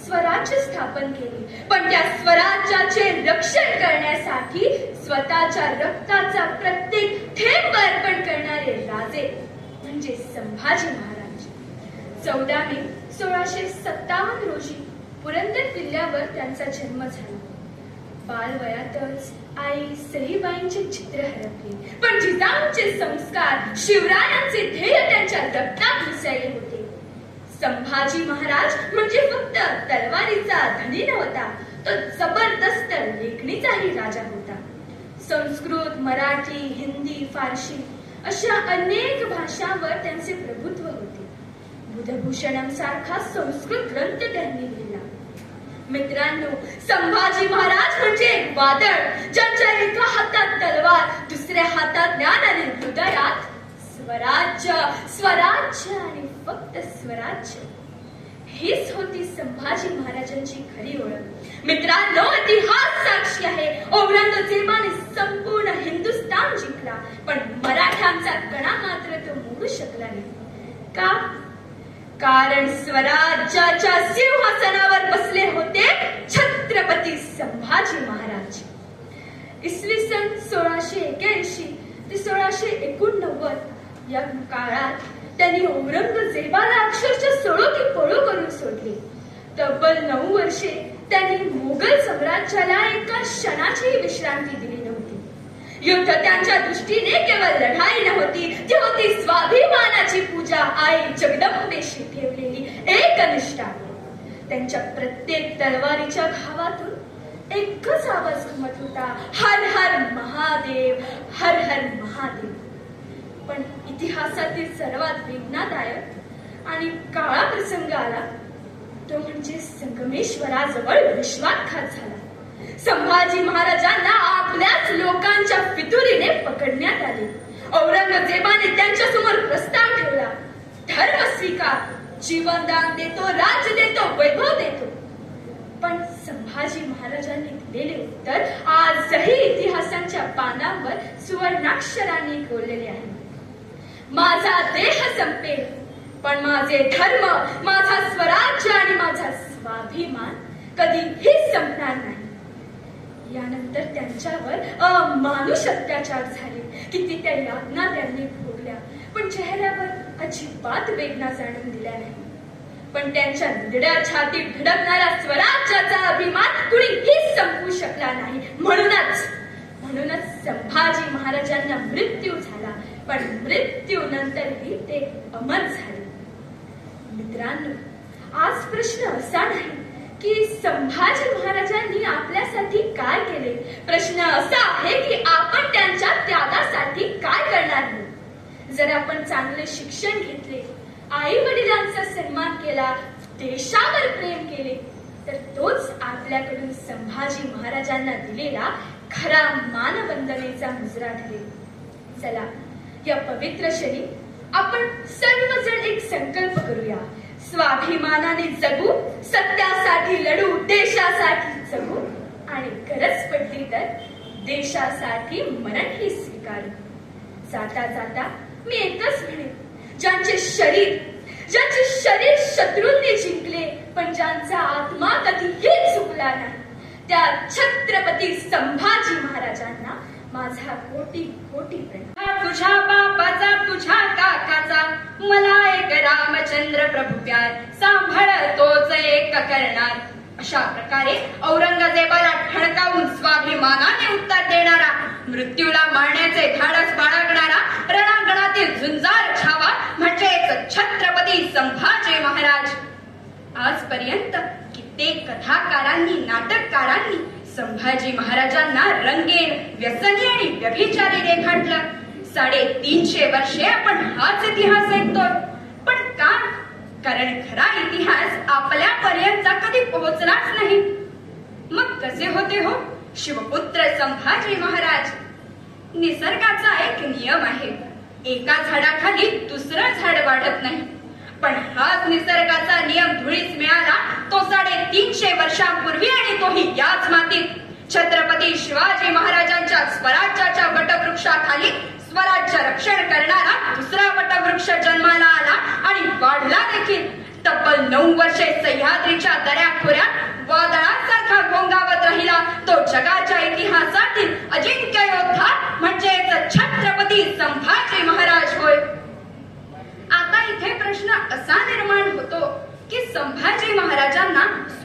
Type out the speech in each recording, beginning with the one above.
स्वराज्य स्थापन केले, पण त्या स्वराज्याचे रक्षण करण्यासाठी स्वतःच्या रक्ताचा प्रत्येक थेंब अर्पण करणारे राजे म्हणजे संभाजी महाराज. 14 मे 1657 रोजी पुरंदर किल्ल्यावर त्यांचा जन्म झाला. बालवयातच आई सईबाईंचे चित्र हरपले, पण जिजाऊंचे संस्कार, शिवरायांचे ध्येय त्यांच्या रक्तात मिसळले होते. संभाजी महाराज म्हणजे फक्त तलवारीचा धनी नव्हता, तो जबरदस्त लेखणीचाही राजा होता. संस्कृत, मराठी, हिंदी, फारसी अशा अनेक भाषांवर त्यांचे प्रभुत्व होते. बुधभूषणसारखा संस्कृत ग्रंथ त्यांनी लिहिला. मित्रांनो, संभाजी महाराज म्हणजे एक वादळ, ज्यांच्या एका हातात तलवार, दुसऱ्या हातात ज्ञान आणि हृदयात स्वराज्य, स्वराज्य आणि फक्त स्वराज्य. हीच होती संभाजी महाराजांची खरी ओळख. मित्रांनो, इतिहास साक्षी आहे, औरंगजेबाने संपूर्ण हिंदुस्थान जिंकला, पण मराठ्यांचा कणा मात्र तो मोडू शकला नाही. का? कारण स्वराज्याच्या सिंहासनावर बसले होते छत्रपती संभाजी महाराज. इसवी सन 1681 ते 1689 या काळात त्यांनी औरंगजेबाला अक्षरशः सोडो की पळो करून सोडले. तब्बल 9 वर्षे त्यांनी मोगल साम्राज्याला एका क्षणाचीही विश्रांती दिली नव्हती. युद्ध त्यांच्या दृष्टीने केवळ लढाई नव्हती, ती होती स्वाभिमानाची पूजा, आई जगदंबेशी ठेवलेली एक निष्ठा. त्यांच्या प्रत्येक तलवारीच्या घावातून एकच आवाज घुमत होता, हर हर महादेव, हर हर महादेव. पण इतिहासातील सर्वात वेदनादायक आणि काळा प्रसंग आला तो म्हणजे संगमेश्वराजवळ विश्वासघात झाला. संभाजी महाराजांना आपल्याच लोकांच्या फितुरीने पकडण्यात आले. औरंगजेबाने त्यांच्या समोर प्रस्ताव ठेवला, धर्म स्वीकार, जीवनदान देतो, राज्य देतो, वैभव देतो. पण संभाजी महाराजांनी दिलेले उत्तर आजही इतिहासाच्या पानांवर सुवर्णाक्षरांनी कोरलेले आहे. माझा देह संपेल, पण माझे धर्म, माझा स्वराज्य आणि माझा स्वाभिमान कधीही संपणार नाही. यानंतर त्यांच्यावर अमानुष अत्याचार झाले, कितीतरी यातना त्यांनी भोगल्या, पण चेहऱ्यावर अजिबात वेदना जाणून दिल्या नाही. पण त्यांच्या निडळ्या छातीत धडकणारा स्वराज्याचा अभिमान कुणीही संपवू शकला नाही. म्हणूनच संभाजी महाराजांना मृत्यू झाला, पण मृत्यू नंतरही ते अमर झाले. मित्रांनो, आज प्रश्न असा नाही की संभाजी महाराजांनी आपल्यासाठी काय केले. प्रश्न असा आहे की आपण त्यांच्या त्यागासाठी काय करणार आहोत. जर आपण चांगले शिक्षण घेतले, आई वडिलांचा सन्मान केला, देशावर प्रेम केले, तर तोच आपल्याकडून संभाजी महाराजांना दिलेला खरा मानवंदनेचा मुजरा ठरेल. चला, या पवित्र क्षणी आपण सर्वजण एक संकल्प करूया. स्वाभिमानाने जगू, सत्यासाठी लढू, देशासाठी जगू आणि गरज पडली तर देशासाठी मरणही स्वीकारू. जाता जाता मी एकच म्हणेन, ज्यांचे शरीर शत्रूंनी जिंकले, पण ज्यांचा आत्मा कधीही चुकला नाही, त्या छत्रपती संभाजी महाराजांना माझा कोटी कोटी प्रणाम. तुझ्या बापाचा, तुझ्या काकाचा, मला एक रामचंद्र प्रभू प्यार, सांभाळ तोच एक करणार. अशा प्रकारे औरंगजेबाला ठणकावून स्वाभिमानाने उत्तर देणारा, मृत्यूला मारण्याचे धाडस बाळगणारा, रणांगणातील झुंजार छावा म्हणजेच छत्रपती संभाजी महाराज. आजपर्यंत कित्येक कथाकारांनी, नाटककारांनी संभाजी महाराजांना रंगीन, व्यसनी आणि व्यभिचारी रेखाटलं. 350 वर्षे आपण हाच इतिहास ऐकतोय. पण का? कारण खरा इतिहास आपल्यापर्यंत कधी पोहोचलाच नाही. मग कसे होते हो शिवपुत्र संभाजी महाराज? निसर्गाचा एक नियम आहे, एका झाडाखाली दुसरं झाड वाढत नाही. पण हाच निसर्गाचा नियम धुळीस मिळाला तो 350 वर्षांपूर्वी, आणि तोही याच मातीत. छत्रपती शिवाजी महाराजांच्या स्वराज्याच्या वटवृक्षाखाली स्वराज्य रक्षण करणारा दुसरा वटवृक्ष जन्माला आला आणि वाढला देखील. तब्बल 9 वर्षे सह्याद्रीच्या दऱ्याखोऱ्यात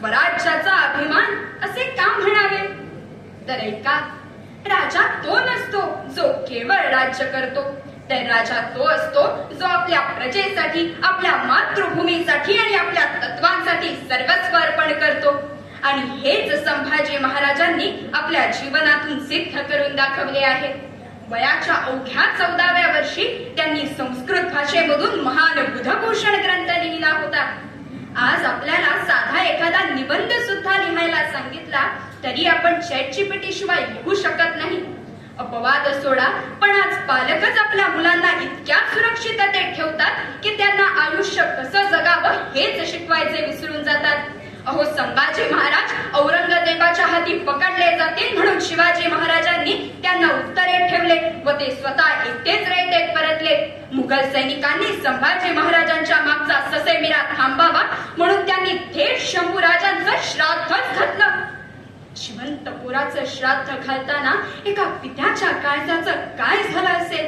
स्वराज्याचा अभिमान असे का म्हणावे? तर ऐका, राजा तो नसतो जो केवळ राज्य करतो, तर राजा तो असतो जो आपल्या प्रजेसाठी, आपल्या मातृभूमीसाठी आणि आपल्या तत्वांसाठी सर्वस्व अर्पण करतो. आणि हेच संभाजी महाराजांनी आपल्या जीवनातून सिद्ध करून दाखवले आहे. वयाच्या अवघ्या 14व्या वर्षी त्यांनी संस्कृत भाषेमधून महान बुधभूषण ग्रंथ लिहिला होता. आज आपल्याला साधा एखादा निबंध सुद्धा लिहायला सांगितला तरी आपण ChatGPT शिवाय लिहू शकत नाही. अपवाद सोडा, पण आज पालकच आपल्या मुलांना इतक्या सुरक्षिततेत ठेवतात की त्यांना आयुष्य कसं जगावं हेच शिकवायचे विसरून जातात. अहो, संभाजी महाराज औरंगजेबाच्या हाती पकडले जातील म्हणून शिवाजी महाराजांनी त्यांना उत्तरेत ठेवले व ते स्वतः एकटेच रयतेत परतले. मुघल सैनिकांनी संभाजी महाराजांच्या मागचा ससेमिरा थांबावा म्हणून त्यांनी थेट शंभूराजांचं श्राद्धच घातलं. जिवंत पोराचं श्राद्ध घालताना एका पित्याच्या काळजाचं काय झालं असेल?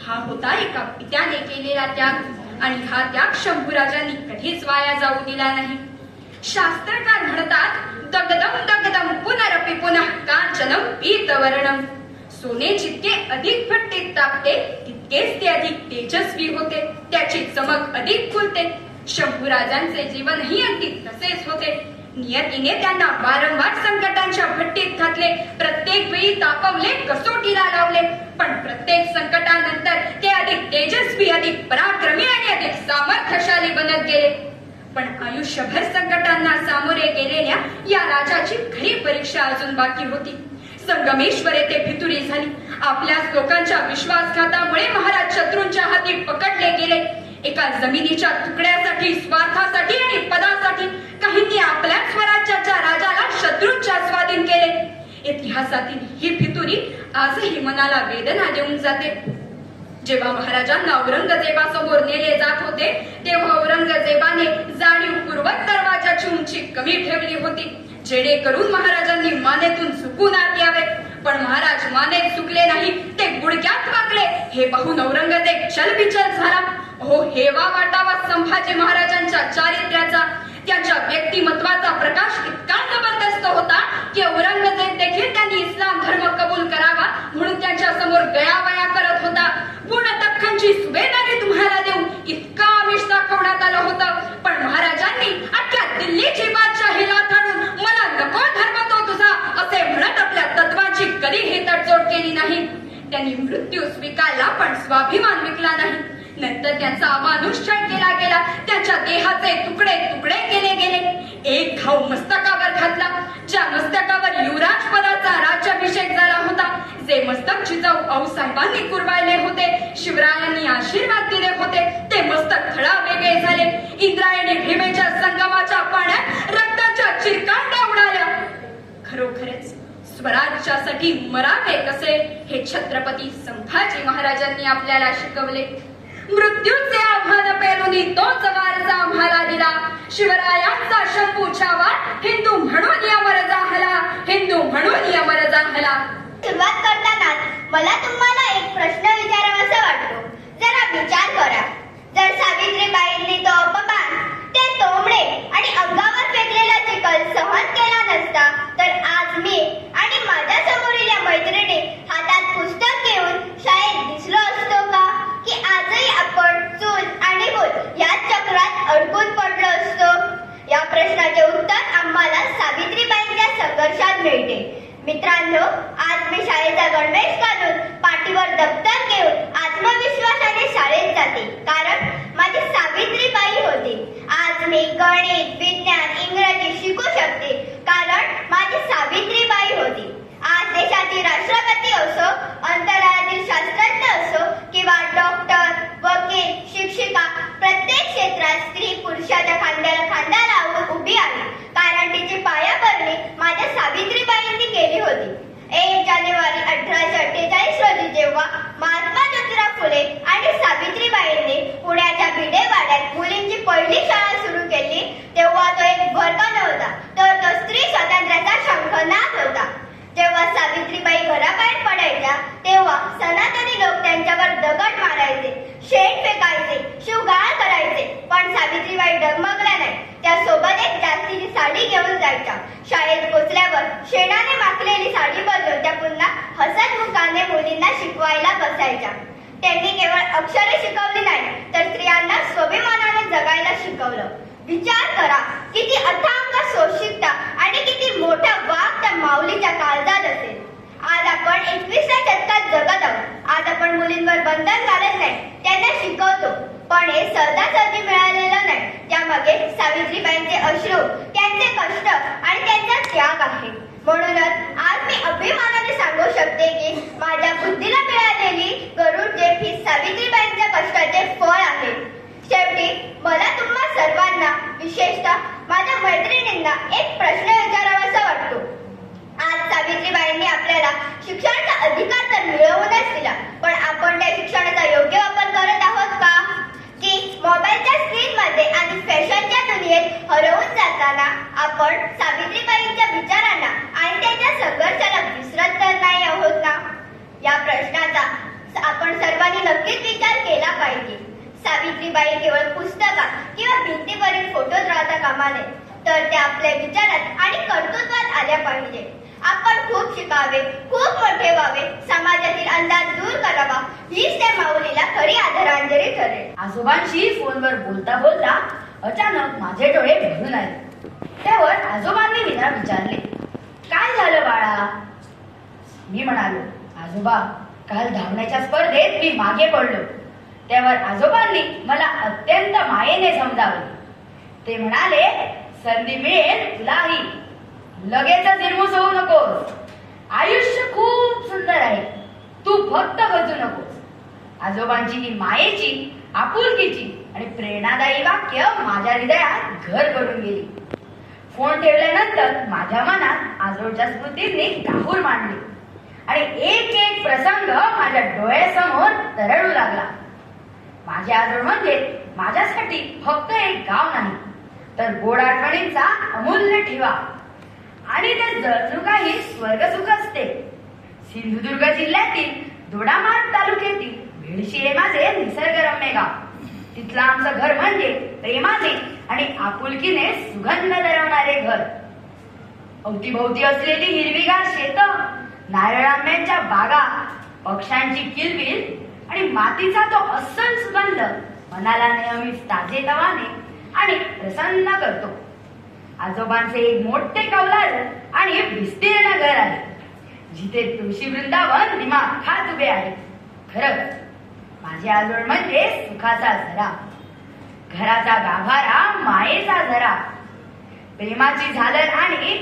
हा होता एका पित्याने केलेला त्याग, आणि हा त्याग शंभूराजांनी कधीच वाया जाऊ दिला नाही. शास्त्रकार म्हणतात, दगदम दगदम पुनरपि पुनः कांचनम पीतवर्णम. सोने जितके अधिक भट्टीत तापते तितकेच ते अधिक तेजस्वी होते, त्याची चमक अधिक खुलते. शंभूराजांचे जीवनही अगदी तसेच होते. नियतीने त्यांना वारंवार संकटांच्या भट्टीत घातले, प्रत्येक वेळी तापवले, कसोटीला लावले, पण प्रत्येक संकटानंतर ते अधिक तेजस्वी, अधिक पराक्रमी आणि अधिक सामर्थ्यशाली बनत गेले. पण आयुष्यभर संकटांना सामोरे गेलेल्या या राजाची खरी परीक्षा अजून बाकी होती. संगमेश्वर येथे फितुरी झाली. आपल्याच लोकांच्या विश्वासघातामुळे महाराज शत्रूंच्या हाती पकडले गेले. एका जमिनीच्या तुकड्यासाठी, स्वार्थासाठी आणि पदासाठी काहींनी आपल्या स्वराज्याच्या राजाला शत्रूंच्या स्वाधीन केले. इतिहासातील ही फितुरी आजही मनाला वेदना देऊन जाते. जेव्हा महाराजांना औरंगजेबासमोर नेले जात होते तेव्हा औरंगजेबाने जाणीवपूर्वक दरवाजाची उंची कमी ठेवली होती, जेणेकरून महाराजांनी मानेतून चुकून आत यावे. पण महाराज मानेत चुकले नाही, ते गुडघ्यात वाकले. हे पाहून औरंगजेब चलबिचल झाला. हो, हेवा वाटावा संभाजी महाराजांच्या चारित्र्याचा, त्यांच्या व्यक्तिमत्वाचा प्रकाश इतका जबरदस्त होता की औरंगजेब देखील त्यांनी इस्लाम धर्म कबूल करावा म्हणून त्यांच्या समोर गयावया करत होता. पूर्ण दख्खनची सुभेदारी तुम्हाला देऊन इतका आमिष दाखवण्यात आलं होतं, पण महाराजांनी अख्ख्या दिल्लीची बादशाही लाथाडून मला नको धर्म तो तुझा असे म्हणत आपल्या तत्वाची कधीही तडजोड केली नाही. त्यांनी मृत्यू स्वीकारला पण स्वाभिमान विकला नाही. नंतर त्यांचा अमानुष छळ केला गेला, त्यांच्या देहाचे तुकडे तुकडे केले गेले. एक घाव मस्तकावर घातला, ज्या मस्तकावर युवराज पदाचा राज्याभिषेक झाला होता, जे मस्तक जिजाऊ आऊसाहेबांनी कुरवायले होते, शिवरायांनी आशीर्वाद दिले होते, ते मस्तक थळा वेगळे झाले. इंद्रायणी भीमेच्या संगमाच्या पाण्यात रक्ताच्या चिरकांड्या उडाल्या. खरोखरच स्वराज्यासाठी मरावे कसे हे छत्रपती संभाजी महाराजांनी आपल्याला शिकवले. मृत्यूचे आव्हान पेलुनी तोच वारसा आम्हाला दिला. शिवरायांचा शंभूच्या वाट हिंदू म्हणून अमर जाहला, हिंदू म्हणून अमर जाहला. सुरुवात करताना मला तुम्हाला एक प्रश्न विचारावासा वाटतो. जरा विचार करा, जर सावित्रीबाईंनी तो अपमान, ते तोमडे आणि अंगावर फेकलेला चिखल सहन केला नसता तर आज मी आणि माझ्या समोरील या मैत्रिणी हातात पुस्तक घेऊन शाळेत दिसलो असतो का? की आजही आपण चूल आणि मूल या चक्रात अडकून पडलो असतो? या प्रश्नाचे उत्तर आम्हाला सावित्रीबाईंच्या संघर्षात मिळते. मित्रांनो, आज मी शाळेचा गणवेश घालून पाठीवर दप्तर घेऊन आत्मविश्वासाने शाळेत जाते, कारण माझी सावित्रीबाई होती. आज मी गणित, विज्ञान, इंग्रजी शिकू शकते, कारण माझी सावित्रीबाई होती. आज देशाची राष्ट्रपती असो, अंतराळातील शास्त्रज्ञ असो किंवा डॉक्टर, वकील, शिक्षिका, प्रत्येक क्षेत्रात स्त्री पुरुषाच्या खांद्याला खांदा लावून उभी आहे, कारण तिची पायाभरणी माझ्या सावित्रीबाईंनी केली होती. 1 जानेवारी 1848 रोजी जेव्हा महात्मा ज्योतिराव फुले आणि सावित्रीबाईंनी पुण्याच्या भिडेवाड्यात मुलींची पहिली शाळा सुरू केली, तेव्हा तो एक वर्ग नव्हता, तर तो स्त्री स्वातंत्र्याचा शंखनाद होता. जेव्हा सावित्रीबाई घराबाहेर पडायच्या तेव्हा सनातनी लोक त्यांच्यावर दगड मारायचे, शेण फेकायचे, शिवगाळ करायचे, पण सावित्रीबाई डगमगल्या नाही. त्यासोबत एक जास्तीची साडी घेऊन हसतमुखाने मुलींना शिकवायला बसायच्या. त्यांनी केवळ अक्षरे शिकवली नाही तर स्त्रियांना स्वाभिमानाने जगायला शिकवलं. विचार करा, किती अथांग सोशिकता आणि किती मोठा वाघ त्या माऊलीच्या काळजात असेल. आज आपण 21व्या शतकात जगत आहोत. आज आपण मुलींवर बंधन घालत नाही, त्यांना शिकवतो. पण हे सहजासहजी मिळालेलं नाही. त्यामागे सावित्रीबाईंचे अश्रू, त्यांचे कष्ट आणि त्यांचा त्याग आहे. म्हणूनच आज मी अभिमानाने सांगू शकते की माझ्या बुद्धीला मिळालेली गरुड झेप ही सावित्रीबाईंच्या कष्टाचे फळ आहे. शेवटी मला तुम्हा सर्वांना, विशेषतः माझ्या मैत्रिणींना एक प्रश्न विचारावासा वाटतो. आज सावित्रीबाईंनी आपल्याला शिक्षणाचा अधिकार तर मिळवूनच दिला, पण आपण त्या शिक्षणाचा योग्य वापर करत आहोत का? की मोबाईलच्या स्क्रीनमध्ये आणि फॅशनच्या दुनियेत हरवून जाताना आपण सावित्रीबाईंच्या विचारांना आणि त्यांच्या संघर्षाला विसरत तर नाही आहोत ना? या प्रश्नाचा आपण सर्वांनी नक्कीच विचार केला पाहिजे. सावित्रीबाई केवळ पुस्तकात किंवा भिंतीवरील फोटोत राहता कामा नये, तर त्या आपल्या विचारात आणि कर्तृत्वात आल्या पाहिजे. आपण खूप शिकावे, खूप मोठे व्हावे, समाजातील अंधार दूर करावा, हीच त्या माऊलीला खरी आदरांजली ठरेल. आजोबांशी फोनवर बोलता बोलता अचानक माझे डोळे भरून आले. त्यावर आजोबांनी विना विचारले, काय झालं बाळा? मी म्हणालो, आजोबा, काल धावण्याच्या स्पर्धेत मी मागे पडलो. त्यावर आजोबांनी मला अत्यंत मायेने समजावले. ते म्हणाले, संधी मिळेल तुलाही, लगेचच निर्मूस होऊ नकोस. आयुष्य खूप सुंदर आहे, तू फक्त खचू नकोस. आजोबांची ही मायेची, आपुलकीची आणि प्रेरणादायी वाक्य माझ्या हृदयात घर करून गेली. फोन ठेवल्यानंतर माझ्या मनात आजोळच्या स्मृतींनी काहूर मांडली आणि एक एक प्रसंग माझ्या डोळ्यासमोर तरळू लागला. माझे आजोळ म्हणजे माझ्यासाठी फक्त एक गाव नाही, तर गोड आठवणींचा अमूल्य ठेवा. आणि ते जणू काही स्वर्गसुख असते. सिंधुदुर्ग जिल्ह्यातील दोडामार्ग तालुक्यातील भेडशी हे माझे निसर्गरम्य गाव. तिथलं आमचं घर म्हणजे प्रेमाने आणि आपुलकीने सुगंध दरवणारे घर. अवतीभोवती असलेली हिरवीगार शेतं, नारळ आंब्यांच्या बागा, पक्ष्यांची किलबिल आणि मातीचा तो अस्सल सुगंध मनाला नेहमीच ताजेतवाने आणि प्रसन्न करतो. आजोबांचे एक मोठे कौलार आणि विस्तीर्ण घर आहे, जिथे तुळशी वृंदावन दिमाखात उभे आहे. खरंच माझे आजोळ म्हणजे सुखाचा झरा, घराचा गाभारा, मायेचा झरा, प्रेमाची झालर आणि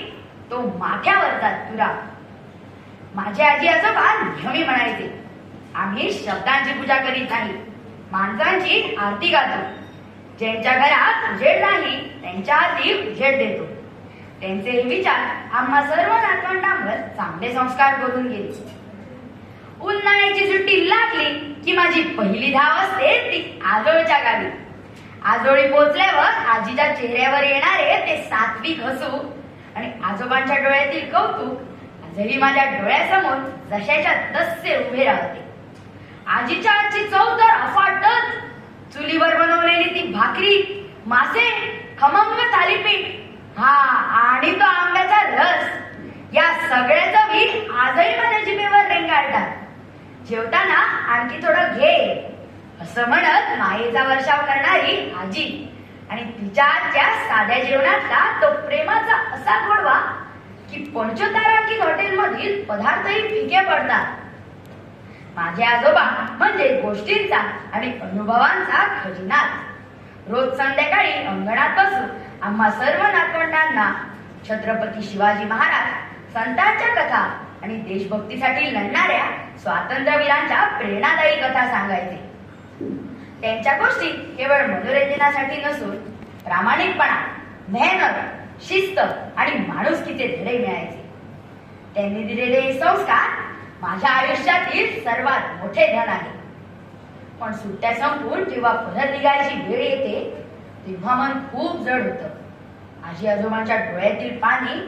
तो माथ्यावरचा तुरा. माझे आजी आजोबा नेहमी म्हणायचे, आम्ही शब्दांची पूजा करीत नाही, माणसांची आरती गातो. ज्यांच्या घरात उजेड नाही त्यांच्या हाती उजेड देतो. त्यांचे हे विचार आम्हा सर्व नातवंडांवर चांगले संस्कार करून गेले. उन्हाळ्याची सुट्टी लागली की माझी पहिली धाव असते ती आजोळच्या गावी. आजोळी पोचल्यावर आजीच्या चेहऱ्यावर येणारे ते सात्विक हसू आणि आजोबांच्या डोळ्यातील कौतुक आजही माझ्या डोळ्यासमोर जशाच्या तसे उभे राहते. आजीच्या हातची चव तर अफाटच. चुलीवर बनवलेली ती भाकरी, मासे, खमंग थालीपीठ, हा आणि तो आंब्याचा रस, या सगळ्या चवी आजही माझ्या जिभेवर रेंगाळतात. जेवताना आणखी थोडं घे असं म्हणत मायेचा वर्षाव करणारी आजी आणि तिच्या आजच्या साध्या जेवणातला तो प्रेमाचा असा गोडवा की पंचतारांकित हॉटेलमधील पदार्थही फिके पडतात. माझे आजोबा म्हणजे गोष्टींचा आणि अनुभवांचा खजिना. रोज संध्याकाळी अंगणात बसून आम्हा सर्व नातवंडांना छत्रपती शिवाजी महाराज, संतांच्या कथा आणि देशभक्तीसाठी लढणाऱ्या स्वातंत्र्यवीरांच्या प्रेरणादायी कथा सांगायचे. त्यांच्या गोष्टी केवळ मनोरंजनासाठी नसून प्रामाणिकपणा, मेहनत, शिस्त आणि माणुसकीचे धडे मिळायचे. त्यांनी दिलेले हे संस्कार माझ्या आयुष्यातील सर्वात मोठे धन आहे. पण सुट्ट्या संपून जेव्हा परत निघायची वेळ येते तेव्हा मन खूप जड होतं. आजी आजोबांच्या डोळ्यातील पाणी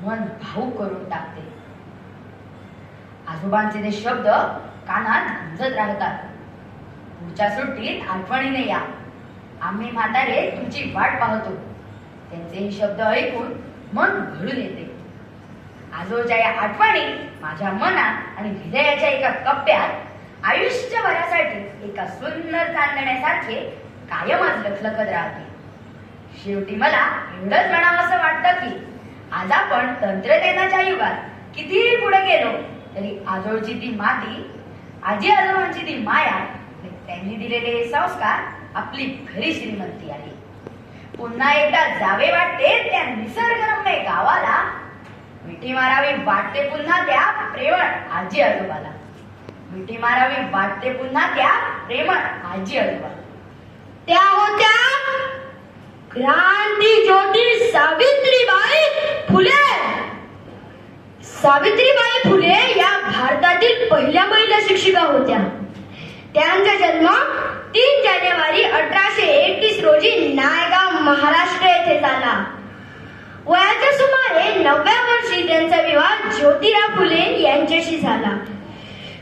मन भावूक करून टाकते. आजोबांचे ते शब्द कानात गुंजत राहतात. पुढच्या सुट्टीत आठवणीने या, आम्ही म्हातारे तुमची वाट पाहतो. त्यांचे हे शब्द ऐकून मन भरून येते. आजोच्या या आठवणी माझ्या मनात आणि हृदयाच्या एका कप्प्यात आयुष्यभरासाठी एका सुंदर चांदण्यासारखे कायमच लखलखत राहते. शेवटी मला एवढंच म्हणावं असं वाटतं की आज आपण तंत्रज्ञानाच्या युगात कितीही पुढे गेलो तरी आजोळची ती माती, आजी आजोबांची ती माया आणि त्यांनी दिलेले हे संस्कार आपली खरी श्रीमंती आहे. पुन्हा एकदा जावे वाटते त्या निसर्गरम्य गावाला, मिठी मारावी वाटते पुन्हा त्या प्रेमळ आजी आजोबाला, मिठी मारावी वाटते पुन्हा त्या प्रेमळ आजी आजोबाला. त्या होत्या क्रांती ज्योती सावित्रीबाई फुले. सावित्रीबाई फुले या भारतातील पहिल्या महिला शिक्षिका होत्या. त्यांचा जन्म 3 जानेवारी 1831 रोजी नायगाव, महाराष्ट्र येथे झाला. वयाच्या सुमारे 9व्या वर्षी त्यांचा विवाह ज्योतिराव फुले यांच्याशी झाला.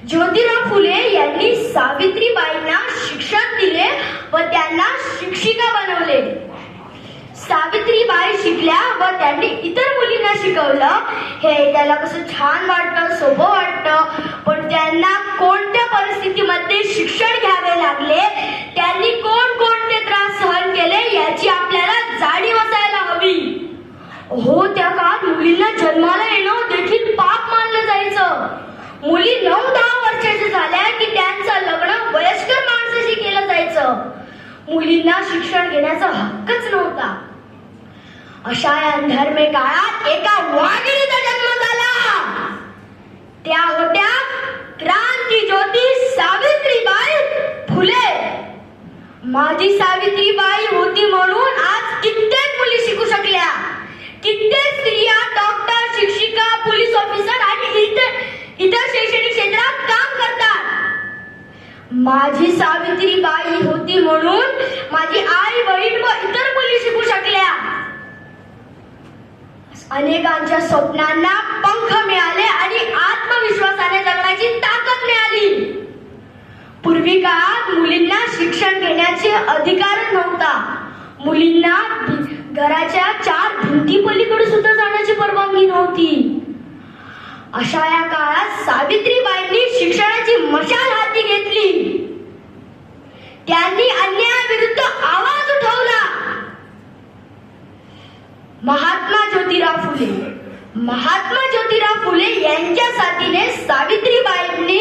ज्योतिराव फुले यांनी सावित्रीबाईंना शिक्षण दिले व त्यांना शिक्षिका बनवले. सावित्रीबाई शिकल्या व त्यांनी इतर मुलींना शिकवलं. हे त्याला कसं छान वाटतं, सोपं वाटतं. पण त्यांना कोणत्या परिस्थितीमध्ये शिक्षण घ्यावे लागले, त्यांनी कोणकोणते त्रास सहन केले याची आपल्याला जाणीव असायला हवी. हो, त्या काळात मुलींना जन्माला येणं देखील पाप मानलं जायचं. मुली 9-10 वर्षाच्या झाल्या की त्यांचं लग्न वयस्कर माणसाशी केलं जायचं. मुलींना शिक्षण घेण्याचा हक्कच नव्हता. अशा या धर्मे काळात एका वाघिणीचा जन्म झाला. त्या होत्या क्रांती ज्योती सावित्रीबाई फुले. माझी सावित्रीबाई होती म्हणून आज कित्येक मुली शिकू शकल्या. कित्येक स्त्रिया डॉक्टर, शिक्षिका, पोलीस ऑफिसर आणि इतर शैक्षणिक क्षेत्रात काम करतात. माझी सावित्रीबाई होती म्हणून माझी आई, बहीण व इतर मुली शिकू शकल्या. अनेकांच्या स्वप्नांना पंख मिळाले आणि आत्मविश्वासाने जगण्याची ताकद मिळाली. पूर्वी काळात मुलींना शिक्षण घेण्याचे अधिकारच नव्हता. मुलींना घराच्या 4 भिंतीपलीकडे सुद्धा जाण्याची परवानगी नव्हती. अशा या काळात सावित्रीबाईंनी शिक्षणाची मशाल हाती घेतली. त्यांनी अन्यायाविरुद्ध आवाज उठवला. महात्मा ज्योतिराव फुले यांच्या साथीने सावित्रीबाईंनी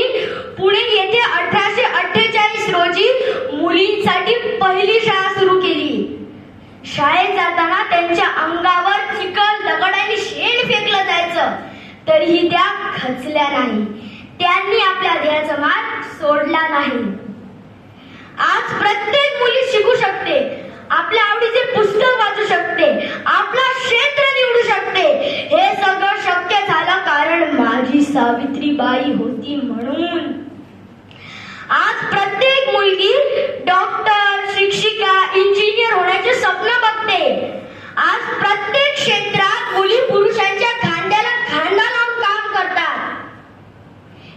पुणे येथे 1848 रोजी मुलींसाठी पहिली शाळा सुरू केली. शाळेत जाताना त्यांच्या अंगावर चिखल, दगड आणि शेण फेकलं जायचं, तरीही त्या खचल्या नाही. त्यांनी आपल्या ध्येयाचा मार्ग सोडला नाही. आज प्रत्येक मुली शिकू शकते, आपल्या आवडीचे पुस्तक वाचू शकते, आपला क्षेत्र निवडू शकते. हे सगळं शक्य झालं कारण माझी सावित्रीबाई होती म्हणून. आज प्रत्येक मुलगी डॉक्टर, शिक्षिका, इंजिनियर होण्याचे स्वप्न बघते. आज प्रत्येक क्षेत्रात मुली पुरुषांच्या खांद्याला खांदा लावून काम करतात.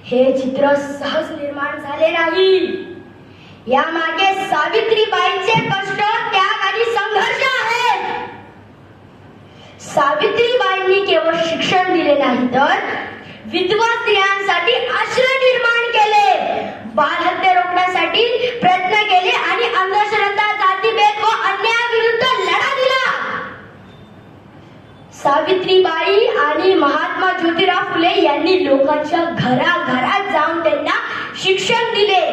हे चित्र सहज निर्माण झाले नाही. यामागे सावित्रीबाईंचे कष्ट, त्याग आणि संघर्ष आहेत. सावित्रीबाईंनी केवळ शिक्षण दिले नाही तर विधवा स्त्रियांसाठी आश्रय निर्माण केले, बालहत्या रोखण्यासाठी प्रयत्न केले आणि अंधश्रद्धा, जातीभेद व अन्यायाविरुद्ध लढा दिला. सावित्रीबाई आणि महात्मा ज्योतिराव फुले यांनी लोकांच्या घराघरात जाऊन त्यांना शिक्षण दिले.